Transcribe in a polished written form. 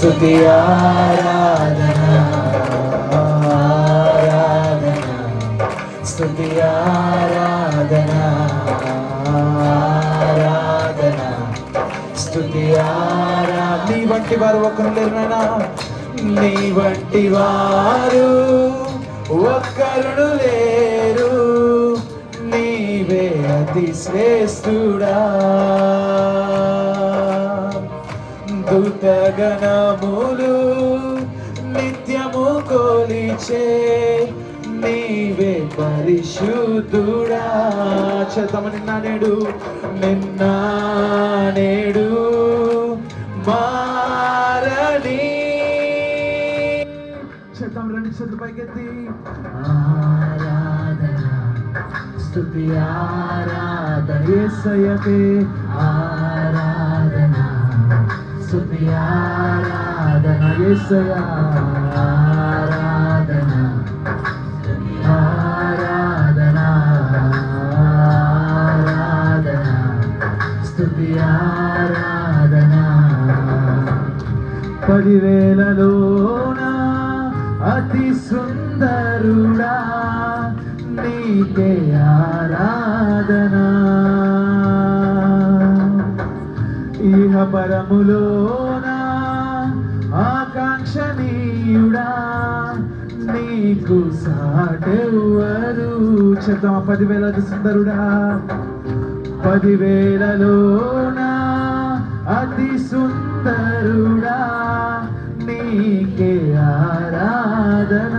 స్తుతి ఆరాధన ఆరాధన స్తుతి ఆరాధన ఆరాధన స్తుతి ఆరాధన. నీ వంటి వారు ఒకరు లేరు నాయనా, నీ వంటి వారు ఒక్కరును లేరు, నీవే అతి శ్రేష్ఠుడా. దూతగణములు నిత్యము కొలిచే నీవే పరిశుద్ధుడా. చేద్దామ నిన్న నేడు మారని. చేద్దాం రెండు చేతులు పైకెత్తి. ఆరాధన స్తుతి ఆరాధన యేసయ్యకే ఆరాధన స్తుతి ఆరాధన యేసయ్య ఆరాధన ఆరాధన ఆరాధన స్తుతి ఆరాధన. 10,000లోన అతి సుందరుడా నీకే ఆరాధన. ఇహ పరములోన ఆకాంక్షణీయుడా నీకు సాటెవ్వరు. చెప్తామా 10,000 అతి సుందరుడా. 10,000లోన అతి సుందరుడా నీకే ఆరాధన